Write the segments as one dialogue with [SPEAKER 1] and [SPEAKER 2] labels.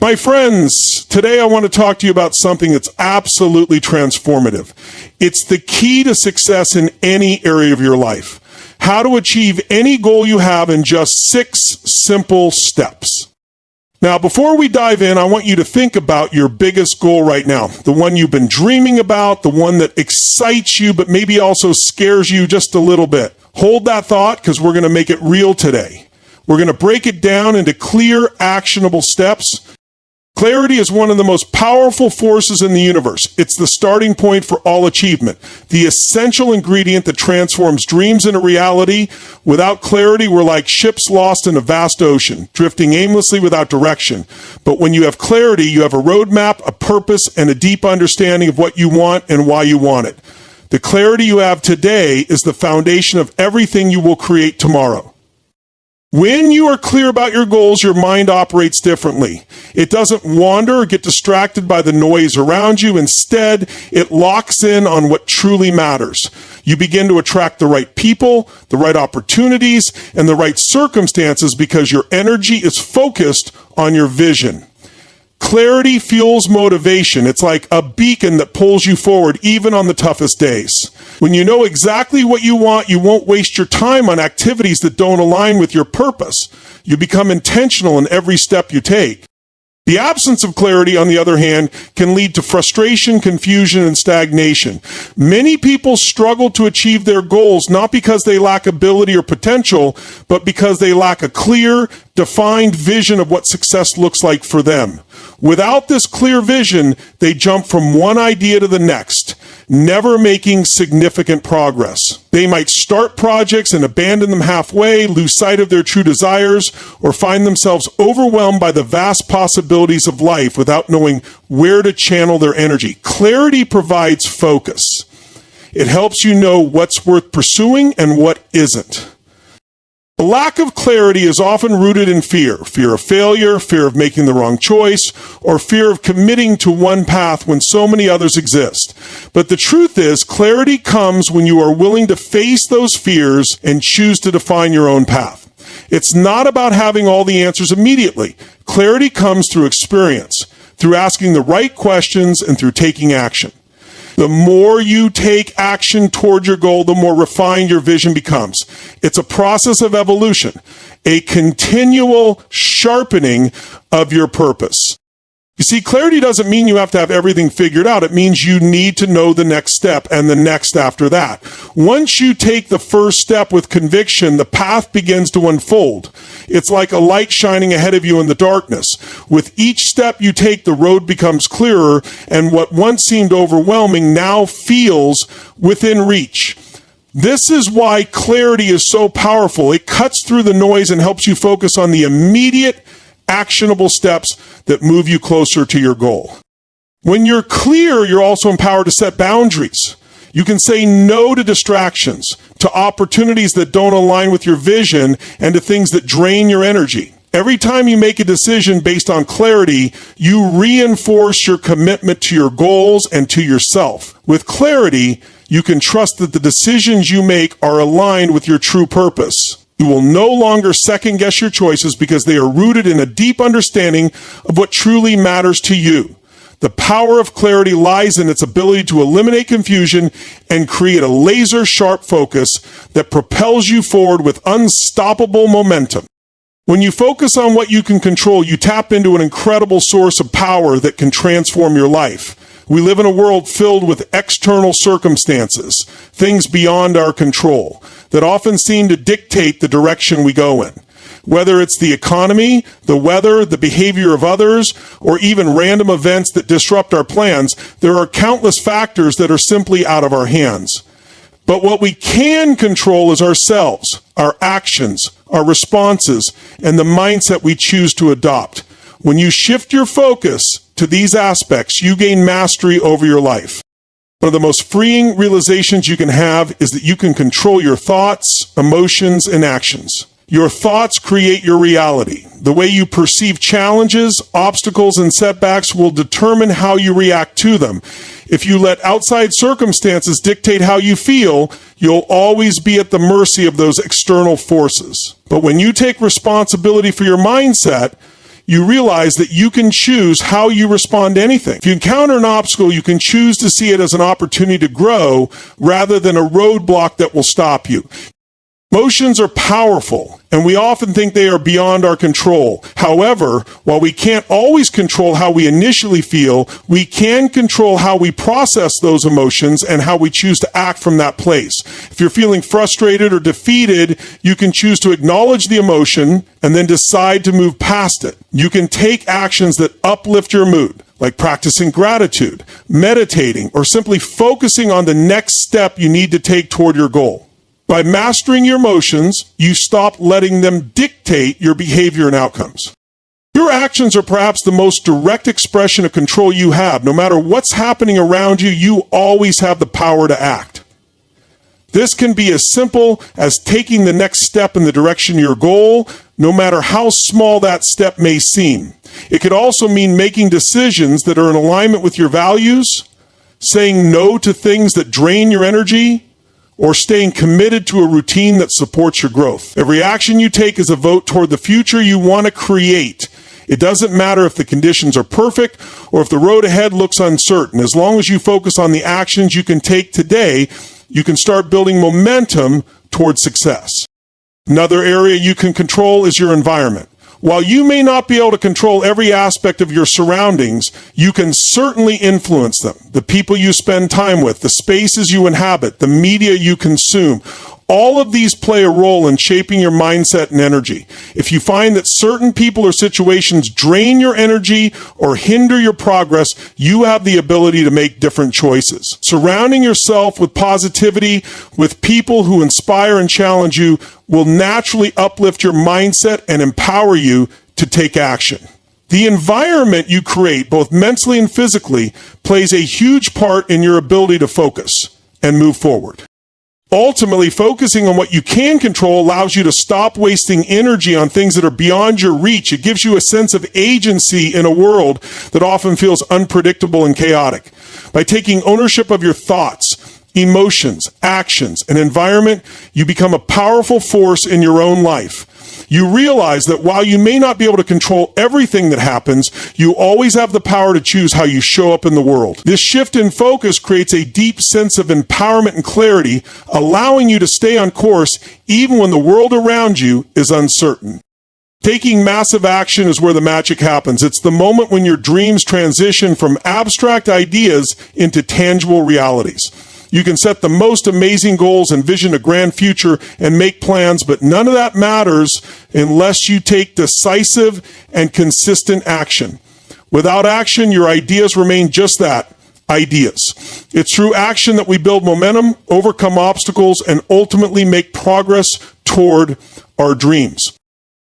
[SPEAKER 1] My friends, today I want to talk to you about something that's absolutely transformative. It's the key to success in any area of your life. How to achieve any goal you have in just 6 simple steps. Now, before we dive in, I want you to think about your biggest goal right now. The one you've been dreaming about, the one that excites you, but maybe also scares you just a little bit. Hold that thought because we're going to make it real today. We're going to break it down into clear, actionable steps. Clarity is one of the most powerful forces in the universe. It's the starting point for all achievement, the essential ingredient that transforms dreams into reality. Without clarity, we're like ships lost in a vast ocean, drifting aimlessly without direction. But when you have clarity, you have a roadmap, a purpose, and a deep understanding of what you want and why you want it. The clarity you have today is the foundation of everything you will create tomorrow. When you are clear about your goals, your mind operates differently. It doesn't wander or get distracted by the noise around you. Instead, it locks in on what truly matters. You begin to attract the right people, the right opportunities, and the right circumstances because your energy is focused on your vision. Clarity fuels motivation. It's like a beacon that pulls you forward even on the toughest days. When you know exactly what you want, you won't waste your time on activities that don't align with your purpose. You become intentional in every step you take. The absence of clarity, on the other hand, can lead to frustration, confusion, and stagnation. Many people struggle to achieve their goals not because they lack ability or potential, but because they lack a clear, defined vision of what success looks like for them. Without this clear vision, they jump from one idea to the next, never making significant progress. They might start projects and abandon them halfway, lose sight of their true desires, or find themselves overwhelmed by the vast possibilities of life without knowing where to channel their energy. Clarity provides focus. It helps you know what's worth pursuing and what isn't. The lack of clarity is often rooted in fear of failure, fear of making the wrong choice, or fear of committing to one path when so many others exist. But the truth is, clarity comes when you are willing to face those fears and choose to define your own path. It's not about having all the answers immediately. Clarity comes through experience, through asking the right questions, and through taking action. The more you take action toward your goal, the more refined your vision becomes. It's a process of evolution, a continual sharpening of your purpose. You see, clarity doesn't mean you have to have everything figured out. It means you need to know the next step and the next after that. Once you take the first step with conviction, the path begins to unfold. It's like a light shining ahead of you in the darkness. With each step you take, the road becomes clearer, and what once seemed overwhelming now feels within reach. This is why clarity is so powerful. It cuts through the noise and helps you focus on the immediate, actionable steps that move you closer to your goal. When you're clear, you're also empowered to set boundaries. You can say no to distractions, to opportunities that don't align with your vision, and to things that drain your energy. Every time you make a decision based on clarity, you reinforce your commitment to your goals and to yourself. With clarity, you can trust that the decisions you make are aligned with your true purpose. You will no longer second-guess your choices because they are rooted in a deep understanding of what truly matters to you. The power of clarity lies in its ability to eliminate confusion and create a laser-sharp focus that propels you forward with unstoppable momentum. When you focus on what you can control, you tap into an incredible source of power that can transform your life. We live in a world filled with external circumstances, things beyond our control, that often seem to dictate the direction we go in. Whether it's the economy, the weather, the behavior of others, or even random events that disrupt our plans, there are countless factors that are simply out of our hands. But what we can control is ourselves, our actions, our responses, and the mindset we choose to adopt. When you shift your focus to these aspects, you gain mastery over your life. One of the most freeing realizations you can have is that you can control your thoughts, emotions, and actions. Your thoughts create your reality. The way you perceive challenges, obstacles, and setbacks will determine how you react to them. If you let outside circumstances dictate how you feel, you'll always be at the mercy of those external forces. But when you take responsibility for your mindset, you realize that you can choose how you respond to anything. If you encounter an obstacle, you can choose to see it as an opportunity to grow rather than a roadblock that will stop you. Emotions are powerful, and we often think they are beyond our control. However, while we can't always control how we initially feel, we can control how we process those emotions and how we choose to act from that place. If you're feeling frustrated or defeated, you can choose to acknowledge the emotion and then decide to move past it. You can take actions that uplift your mood, like practicing gratitude, meditating, or simply focusing on the next step you need to take toward your goal. By mastering your emotions, you stop letting them dictate your behavior and outcomes. Your actions are perhaps the most direct expression of control you have. No matter what's happening around you, you always have the power to act. This can be as simple as taking the next step in the direction of your goal, no matter how small that step may seem. It could also mean making decisions that are in alignment with your values, saying no to things that drain your energy, or staying committed to a routine that supports your growth. Every action you take is a vote toward the future you want to create. It doesn't matter if the conditions are perfect or if the road ahead looks uncertain. As long as you focus on the actions you can take today, you can start building momentum towards success. Another area you can control is your environment. While you may not be able to control every aspect of your surroundings, you can certainly influence them. The people you spend time with, the spaces you inhabit, the media you consume, all of these play a role in shaping your mindset and energy. If you find that certain people or situations drain your energy or hinder your progress, you have the ability to make different choices. Surrounding yourself with positivity, with people who inspire and challenge you, will naturally uplift your mindset and empower you to take action. The environment you create, both mentally and physically, plays a huge part in your ability to focus and move forward. Ultimately, focusing on what you can control allows you to stop wasting energy on things that are beyond your reach. It gives you a sense of agency in a world that often feels unpredictable and chaotic. By taking ownership of your thoughts, emotions, actions, and environment, you become a powerful force in your own life. You realize that while you may not be able to control everything that happens, you always have the power to choose how you show up in the world. This shift in focus creates a deep sense of empowerment and clarity, allowing you to stay on course even when the world around you is uncertain. Taking massive action is where the magic happens. It's the moment when your dreams transition from abstract ideas into tangible realities. You can set the most amazing goals, envision a grand future, and make plans, but none of that matters unless you take decisive and consistent action. Without action, your ideas remain just that, ideas. It's through action that we build momentum, overcome obstacles, and ultimately make progress toward our dreams.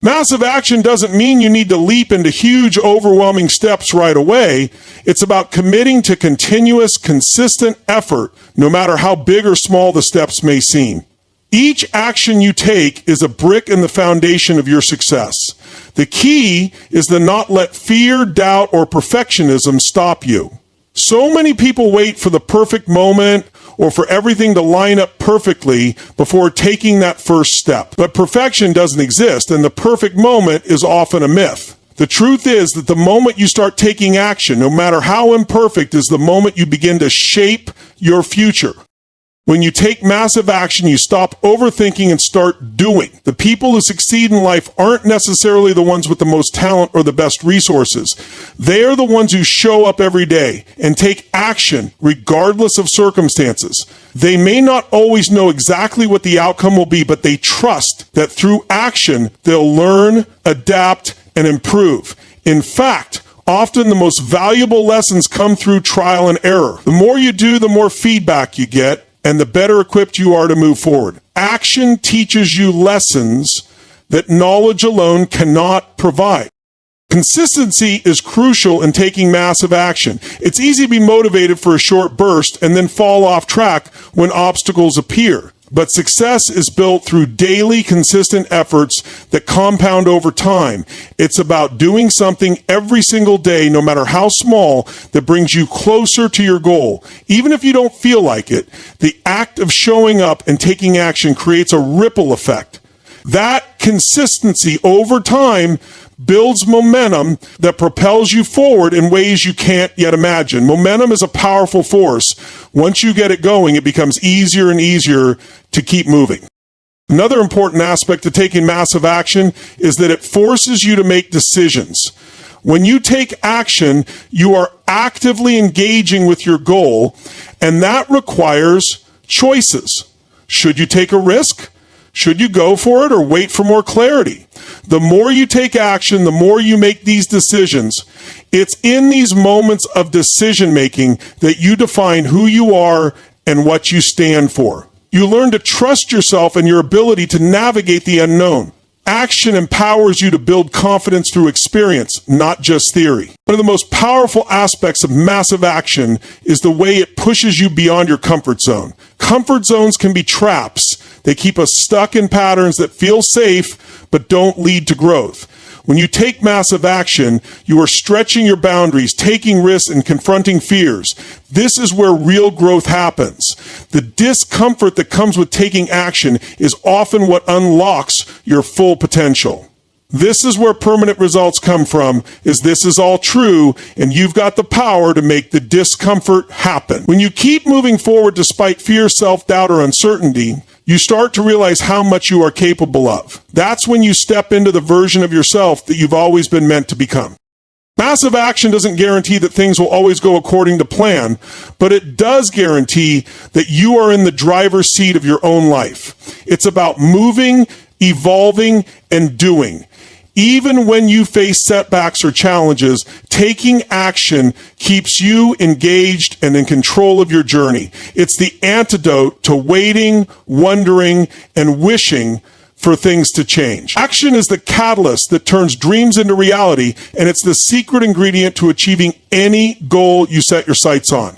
[SPEAKER 1] Massive action doesn't mean you need to leap into huge, overwhelming steps right away. It's about committing to continuous, consistent effort, no matter how big or small the steps may seem. Each action you take is a brick in the foundation of your success. The key is to not let fear, doubt, or perfectionism stop you. So many people wait for the perfect moment or for everything to line up perfectly before taking that first step. But perfection doesn't exist, and the perfect moment is often a myth. The truth is that the moment you start taking action, no matter how imperfect, is the moment you begin to shape your future. When you take massive action, you stop overthinking and start doing. The people who succeed in life aren't necessarily the ones with the most talent or the best resources. They are the ones who show up every day and take action regardless of circumstances. They may not always know exactly what the outcome will be, but they trust that through action, they'll learn, adapt, and improve. In fact, often the most valuable lessons come through trial and error. The more you do, the more feedback you get, and the better equipped you are to move forward. Action teaches you lessons that knowledge alone cannot provide. Consistency is crucial in taking massive action. It's easy to be motivated for a short burst and then fall off track when obstacles appear. But success is built through daily, consistent efforts that compound over time. It's about doing something every single day, no matter how small, that brings you closer to your goal. Even if you don't feel like it, the act of showing up and taking action creates a ripple effect. That consistency over time builds momentum that propels you forward in ways you can't yet imagine. Momentum is a powerful force. Once you get it going, it becomes easier and easier to keep moving. Another important aspect to taking massive action is that it forces you to make decisions. When you take action, you are actively engaging with your goal, and that requires choices. Should you take a risk? Should you go for it or wait for more clarity? The more you take action, the more you make these decisions. It's in these moments of decision making that you define who you are and what you stand for. You learn to trust yourself and your ability to navigate the unknown. Action empowers you to build confidence through experience, not just theory. One of the most powerful aspects of massive action is the way it pushes you beyond your comfort zone. Comfort zones can be traps. They keep us stuck in patterns that feel safe but don't lead to growth. When you take massive action, you are stretching your boundaries, taking risks, and confronting fears. This is where real growth happens. The discomfort that comes with taking action is often what unlocks your full potential. This is where permanent results come from, is this is all true, and you've got the power to make the discomfort happen. When you keep moving forward despite fear, self-doubt, or uncertainty, you start to realize how much you are capable of. That's when you step into the version of yourself that you've always been meant to become. Massive action doesn't guarantee that things will always go according to plan, but it does guarantee that you are in the driver's seat of your own life. It's about moving, evolving, and doing. Even when you face setbacks or challenges, taking action keeps you engaged and in control of your journey. It's the antidote to waiting, wondering, and wishing for things to change. Action is the catalyst that turns dreams into reality, and it's the secret ingredient to achieving any goal you set your sights on.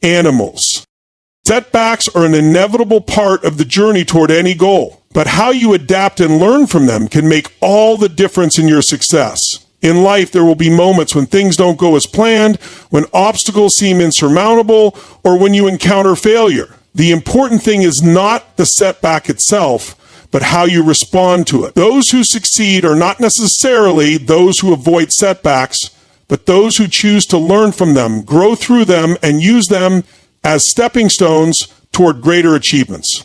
[SPEAKER 1] Animals. Setbacks are an inevitable part of the journey toward any goal, but how you adapt and learn from them can make all the difference in your success. In life, there will be moments when things don't go as planned, when obstacles seem insurmountable, or when you encounter failure. The important thing is not the setback itself, but how you respond to it. Those who succeed are not necessarily those who avoid setbacks, but those who choose to learn from them, grow through them, and use them as stepping stones toward greater achievements.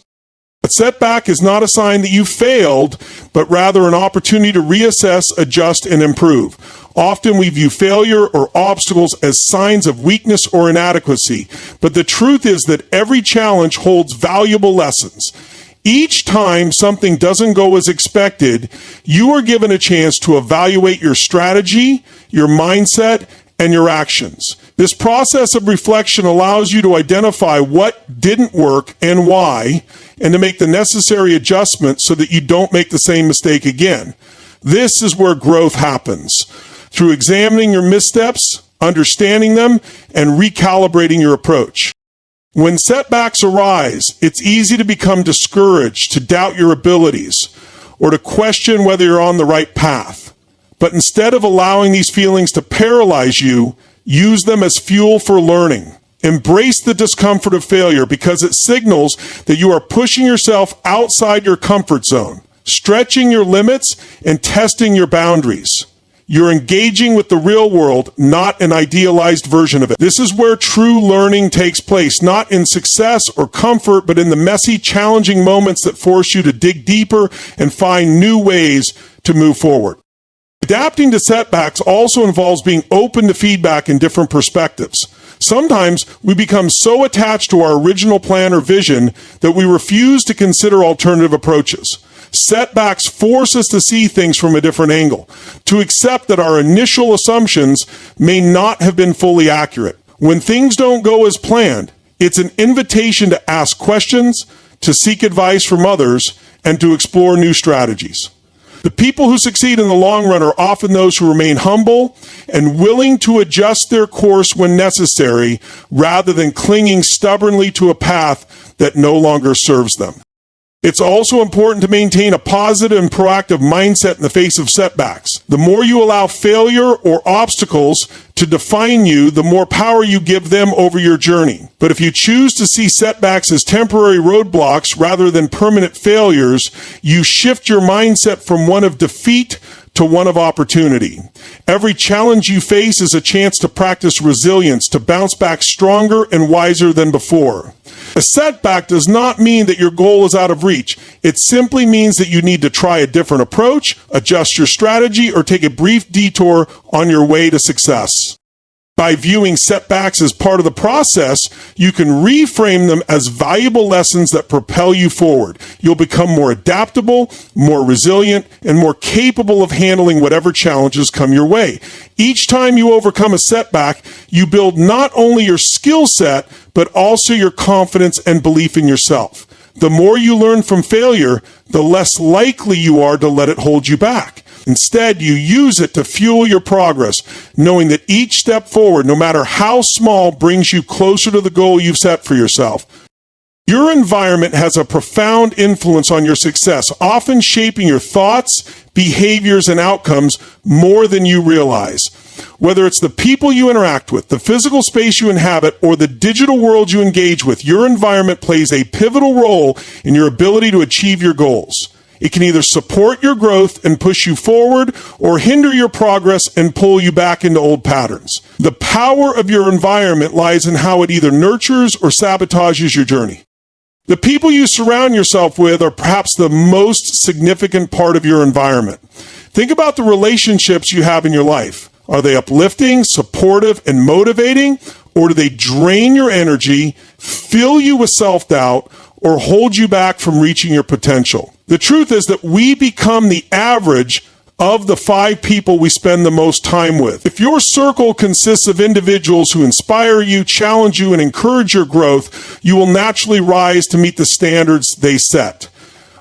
[SPEAKER 1] A setback is not a sign that you failed, but rather an opportunity to reassess, adjust, and improve. Often we view failure or obstacles as signs of weakness or inadequacy, but the truth is that every challenge holds valuable lessons. Each time something doesn't go as expected, you are given a chance to evaluate your strategy, your mindset, and your actions. This process of reflection allows you to identify what didn't work and why, and to make the necessary adjustments so that you don't make the same mistake again. This is where growth happens. Through examining your missteps, understanding them, and recalibrating your approach. When setbacks arise, it's easy to become discouraged, to doubt your abilities, or to question whether you're on the right path. But instead of allowing these feelings to paralyze you, use them as fuel for learning. Embrace the discomfort of failure because it signals that you are pushing yourself outside your comfort zone, stretching your limits, and testing your boundaries. You're engaging with the real world, not an idealized version of it. This is where true learning takes place, not in success or comfort, but in the messy, challenging moments that force you to dig deeper and find new ways to move forward. Adapting to setbacks also involves being open to feedback and different perspectives. Sometimes we become so attached to our original plan or vision that we refuse to consider alternative approaches. Setbacks force us to see things from a different angle, to accept that our initial assumptions may not have been fully accurate. When things don't go as planned, it's an invitation to ask questions, to seek advice from others, and to explore new strategies. The people who succeed in the long run are often those who remain humble and willing to adjust their course when necessary, rather than clinging stubbornly to a path that no longer serves them. It's also important to maintain a positive and proactive mindset in the face of setbacks. The more you allow failure or obstacles to define you, the more power you give them over your journey. But if you choose to see setbacks as temporary roadblocks rather than permanent failures, you shift your mindset from one of defeat to one of opportunity. Every challenge you face is a chance to practice resilience, to bounce back stronger and wiser than before. A setback does not mean that your goal is out of reach. It simply means that you need to try a different approach, adjust your strategy, or take a brief detour on your way to success. By viewing setbacks as part of the process, you can reframe them as valuable lessons that propel you forward. You'll become more adaptable, more resilient, and more capable of handling whatever challenges come your way. Each time you overcome a setback, you build not only your skill set, but also your confidence and belief in yourself. The more you learn from failure, the less likely you are to let it hold you back. Instead, you use it to fuel your progress, knowing that each step forward, no matter how small, brings you closer to the goal you've set for yourself. Your environment has a profound influence on your success, often shaping your thoughts, behaviors, and outcomes more than you realize. Whether it's the people you interact with, the physical space you inhabit, or the digital world you engage with, your environment plays a pivotal role in your ability to achieve your goals. It can either support your growth and push you forward, or hinder your progress and pull you back into old patterns. The power of your environment lies in how it either nurtures or sabotages your journey. The people you surround yourself with are perhaps the most significant part of your environment. Think about the relationships you have in your life. Are they uplifting, supportive, and motivating, or do they drain your energy, fill you with self-doubt, or hold you back from reaching your potential? The truth is that we become the average of the 5 people we spend the most time with. If your circle consists of individuals who inspire you, challenge you, and encourage your growth, you will naturally rise to meet the standards they set.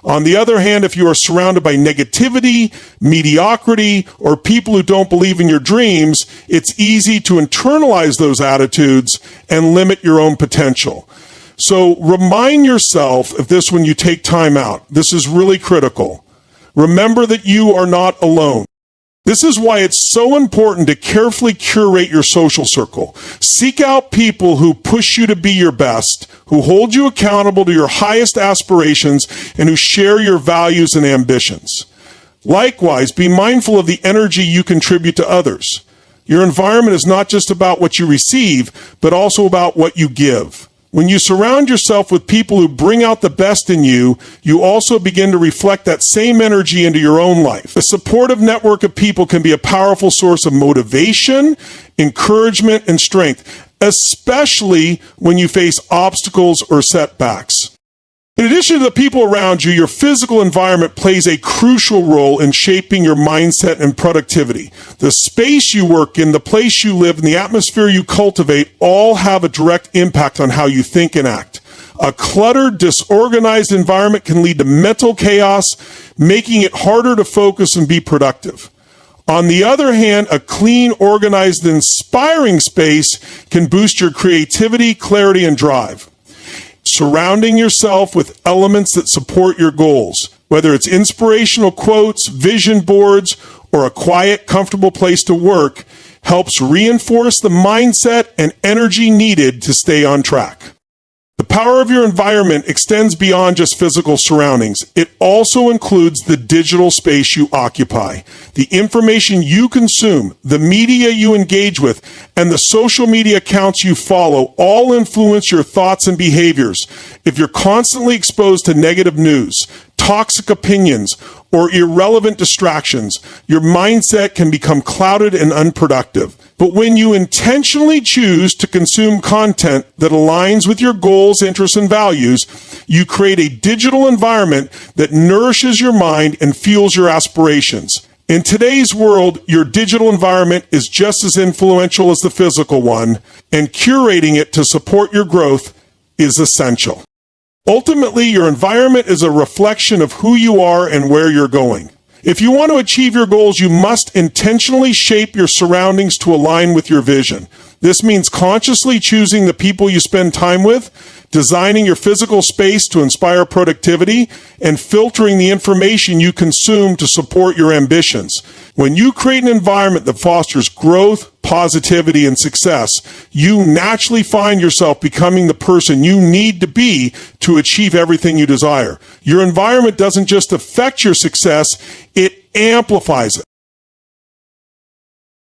[SPEAKER 1] On the other hand, if you are surrounded by negativity, mediocrity, or people who don't believe in your dreams, it's easy to internalize those attitudes and limit your own potential. So remind yourself of this when you take time out. This is really critical. Remember that you are not alone. This is why it's so important to carefully curate your social circle. Seek out people who push you to be your best, who hold you accountable to your highest aspirations, and who share your values and ambitions. Likewise, be mindful of the energy you contribute to others. Your environment is not just about what you receive, but also about what you give. When you surround yourself with people who bring out the best in you, you also begin to reflect that same energy into your own life. A supportive network of people can be a powerful source of motivation, encouragement, and strength, especially when you face obstacles or setbacks. In addition to the people around you, your physical environment plays a crucial role in shaping your mindset and productivity. The space you work in, the place you live, and the atmosphere you cultivate all have a direct impact on how you think and act. A cluttered, disorganized environment can lead to mental chaos, making it harder to focus and be productive. On the other hand, a clean, organized, and inspiring space can boost your creativity, clarity, and drive. Surrounding yourself with elements that support your goals, whether it's inspirational quotes, vision boards, or a quiet, comfortable place to work, helps reinforce the mindset and energy needed to stay on track. The power of your environment extends beyond just physical surroundings. It also includes the digital space you occupy. The information you consume, the media you engage with, and the social media accounts you follow all influence your thoughts and behaviors. If you're constantly exposed to negative news, toxic opinions, or irrelevant distractions, your mindset can become clouded and unproductive. But when you intentionally choose to consume content that aligns with your goals, interests, and values, you create a digital environment that nourishes your mind and fuels your aspirations. In today's world, your digital environment is just as influential as the physical one, and curating it to support your growth is essential. Ultimately, your environment is a reflection of who you are and where you're going. If you want to achieve your goals, you must intentionally shape your surroundings to align with your vision. This means consciously choosing the people you spend time with, designing your physical space to inspire productivity, and filtering the information you consume to support your ambitions. When you create an environment that fosters growth, positivity, and success, you naturally find yourself becoming the person you need to be to achieve everything you desire. Your environment doesn't just affect your success, it amplifies it.